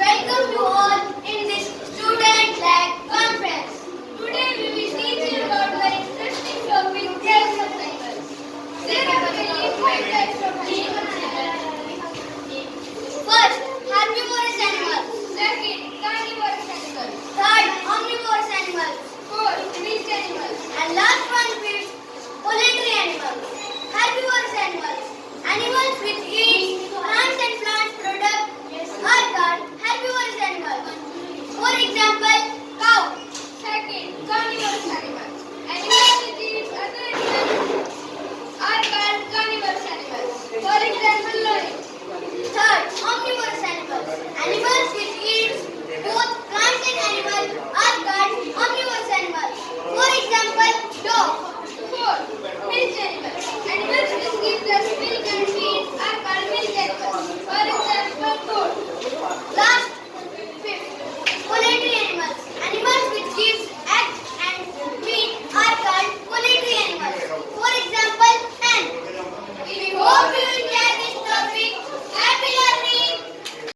Welcome you all in this student lab conference. Today we will teach you about the interesting topic types of animals. There are mainly five types of animals. First, herbivorous animals. Second, carnivorous animals. Third, omnivorous animals. Fourth, mixed animals. And last one, fifth, voluntary animals. Herbivorous animals. Animals which eat plants and plant products are called herbivorous animals. For example, cow. Second, carnivorous animals. Animals which eat other animals are called carnivorous animals. For example, lion. Third, omnivorous animals. Animals which eat both plants and animals are called omnivorous animals. For example, dog.